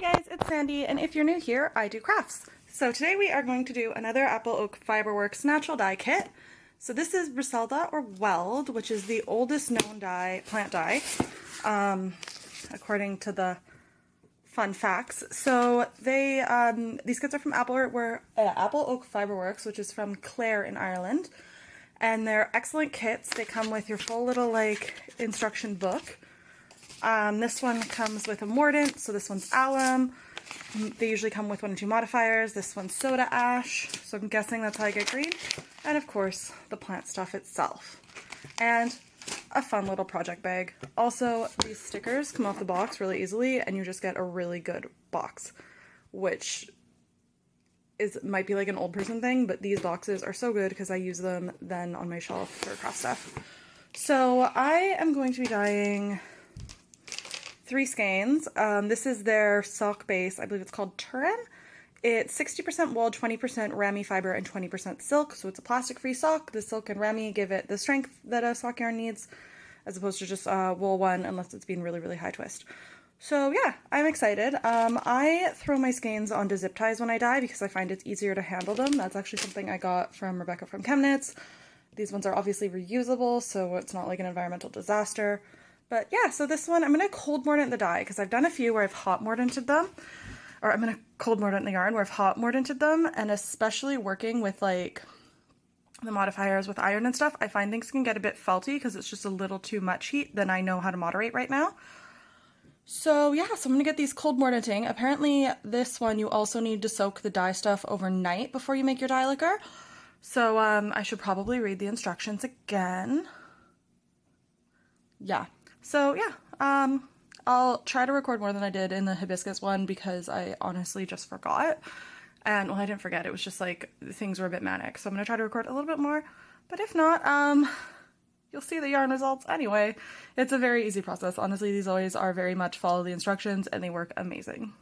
Hi guys, it's Sandy, and if you're new here, I do crafts. So today we are going to do another Apple Oak Fiberworks natural dye kit. So this is Reseda or Weld, which is the oldest known dye, plant dye, according to the fun facts. So they, these kits are from Apple Oak Fiberworks, which is from Clare in Ireland. And they're excellent kits. They come with your full little instruction book. This one comes with a mordant, so this one's alum. They usually come with 1 or 2 modifiers. This one's soda ash, so I'm guessing that's how I get green. And of course, the plant stuff itself. And a fun little project bag. Also, these stickers come off the box really easily, and you just get a really good box, which might be like an old person thing, but these boxes are so good because I use them then on my shelf for craft stuff. So I am going to be dyeing 3 skeins. This is their sock base. I believe it's called Turin. It's 60% wool, 20% rami fiber, and 20% silk. So it's a plastic-free sock. The silk and rami give it the strength that a sock yarn needs, as opposed to just a wool one, unless it's being really, really high twist. So yeah, I'm excited. I throw my skeins onto zip ties when I dye because I find it's easier to handle them. That's actually something I got from Rebecca from Chemnitz. These ones are obviously reusable, so it's not like an environmental disaster. But yeah, so this one, I'm going to cold mordant the dye because I've done a few where I've hot mordanted them. Or I'm going to cold mordant the yarn where I've hot mordanted them. And especially working with like the modifiers with iron and stuff, I find things can get a bit felty because it's just a little too much heat than I know how to moderate right now. So yeah, so I'm going to get these cold mordanting. Apparently this one you also need to soak the dye stuff overnight before you make your dye liquor. So I should probably read the instructions again. Yeah. So yeah, I'll try to record more than I did in the hibiscus one because I honestly just forgot. And well, I didn't forget, it was just like things were a bit manic. So I'm going to try to record a little bit more, but if not, you'll see the yarn results anyway. It's a very easy process. Honestly, these always are very much follow the instructions and they work amazing.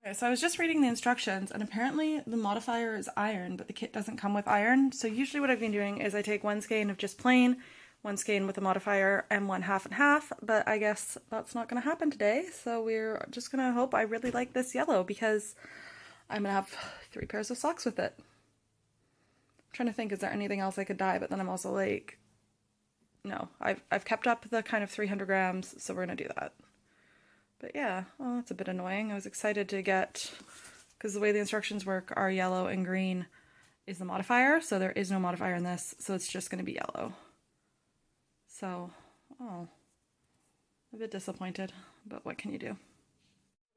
Okay, so I was just reading the instructions and apparently the modifier is iron, but the kit doesn't come with iron. So usually what I've been doing is I take 1 skein of just plain, 1 skein with a modifier, and 1 half and half, but I guess that's not going to happen today, so we're just going to hope I really like this yellow because I'm going to have 3 pairs of socks with it. I'm trying to think, is there anything else I could dye, but then I'm also like, no, I've kept up the kind of 300 grams, so we're going to do that. But yeah, oh, that's a bit annoying. I was excited to get, because the way the instructions work are yellow and green is the modifier, so there is no modifier in this, so it's just going to be yellow. So, oh, a bit disappointed, but what can you do?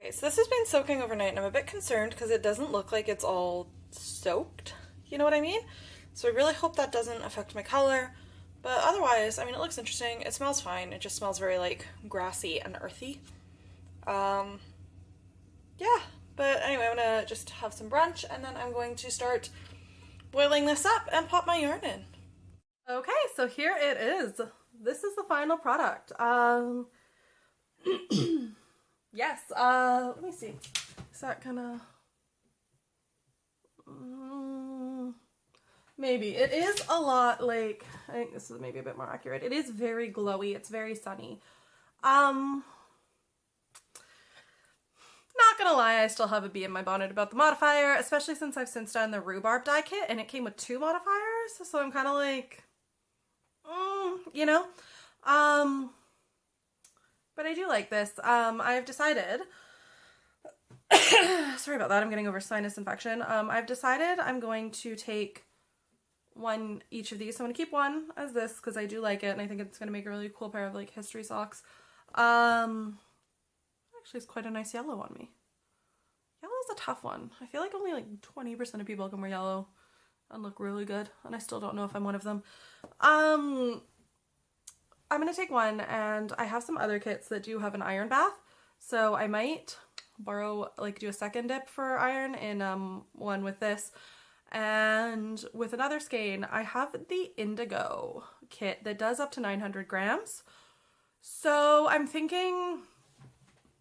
Okay, so this has been soaking overnight, and I'm a bit concerned because it doesn't look like it's all soaked, you know what I mean? So I really hope that doesn't affect my color, but otherwise, I mean, it looks interesting, it smells fine, it just smells very, like, grassy and earthy. Yeah, but anyway, I'm gonna just have some brunch, and then I'm going to start boiling this up and pop my yarn in. Okay, so here it is. This is the final product. Yes, let me see. Is that kind of, maybe. It is a lot like, I think this is maybe a bit more accurate. It is very glowy. It's very sunny. Not gonna lie, I still have a bee in my bonnet about the modifier, especially since I've since done the rhubarb dye kit and it came with 2 modifiers, so I'm kind of like, you know, but I do like this. I've decided, sorry about that, I'm getting over sinus infection. I've decided I'm going to take 1 each of these. So I'm going to keep 1 as this because I do like it and I think it's going to make a really cool pair of like history socks. Actually it's quite a nice yellow on me. Yellow is a tough one. I feel like only like 20% of people can wear yellow and look really good, and I still don't know if I'm one of them. I'm gonna take 1, and I have some other kits that do have an iron bath, so I might borrow, like, do a second dip for iron in one with this. And with another skein, I have the indigo kit that does up to 900 grams. So I'm thinking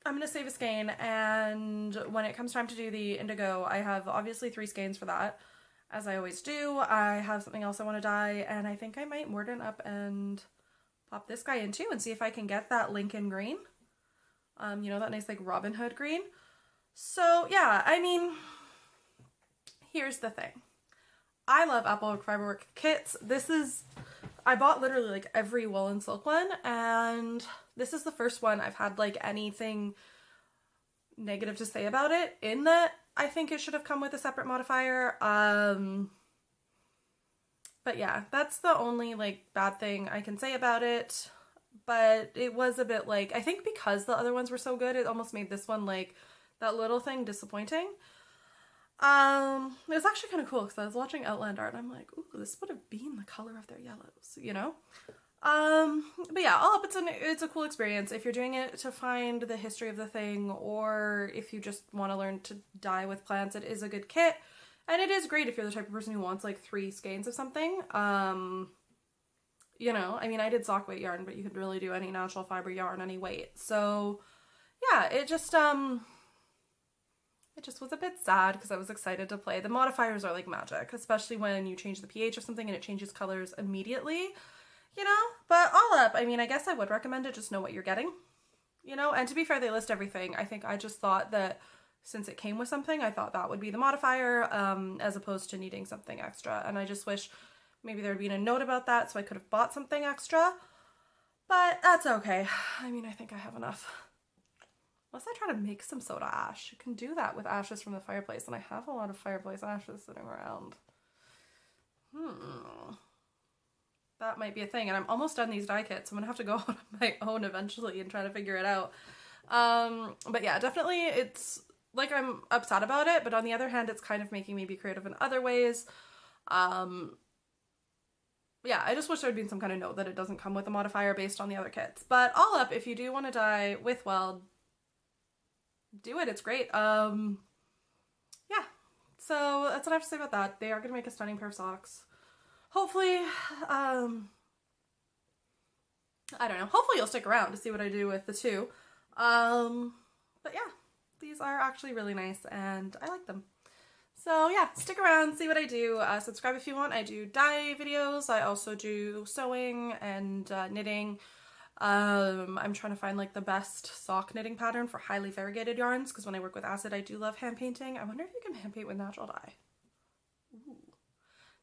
I'm gonna save a skein, and when it comes time to do the indigo, I have obviously 3 skeins for that, as I always do. I have something else I want to dye, and I think I might mordant up and pop this guy in too and see if I can get that Lincoln green. You know, that nice like Robin Hood green. So yeah, I mean, here's the thing. I love Apple Oak Fiberwork kits. I bought literally like every wool and silk one, and this is the first one I've had like anything negative to say about it, in that I think it should have come with a separate modifier. But yeah, that's the only like bad thing I can say about it. But it was a bit like, I think because the other ones were so good, it almost made this one like that little thing disappointing. It was actually kind of cool because I was watching Outland art and I'm like, ooh, this would have been the color of their yellows, you know? But yeah, all up, it's a cool experience if you're doing it to find the history of the thing, or if you just want to learn to dye with plants. It is a good kit, and it is great if you're the type of person who wants like 3 skeins of something. You know, I mean, I did sock weight yarn, but you could really do any natural fiber yarn, any weight. So yeah, it just was a bit sad because I was excited to play. The modifiers are like magic, especially when you change the pH of something and it changes colors immediately, you know? But all up, I mean, I guess I would recommend it. Just know what you're getting, you know? And to be fair, they list everything. I think I just thought that since it came with something, I thought that would be the modifier, as opposed to needing something extra. And I just wish maybe there would be a note about that so I could have bought something extra. But that's okay. I mean, I think I have enough. Unless I try to make some soda ash. You can do that with ashes from the fireplace, and I have a lot of fireplace ashes sitting around. That might be a thing, and I'm almost done these dye kits. I'm gonna have to go out on my own eventually and try to figure it out. But yeah, definitely it's like I'm upset about it, but on the other hand, it's kind of making me be creative in other ways. Yeah, I just wish there had been some kind of note that it doesn't come with a modifier based on the other kits. But all up, if you do want to dye with Weld, do it. It's great. Yeah, so that's what I have to say about that. They are going to make a stunning pair of socks. Hopefully, I don't know. Hopefully you'll stick around to see what I do with the two. But yeah, these are actually really nice and I like them. So yeah, stick around, see what I do. Subscribe if you want. I do dye videos. I also do sewing and knitting. I'm trying to find like the best sock knitting pattern for highly variegated yarns, because when I work with acid, I do love hand painting. I wonder if you can hand paint with natural dye. Ooh.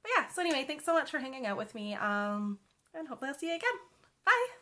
But yeah, so anyway, thanks so much for hanging out with me. And hopefully I'll see you again. Bye!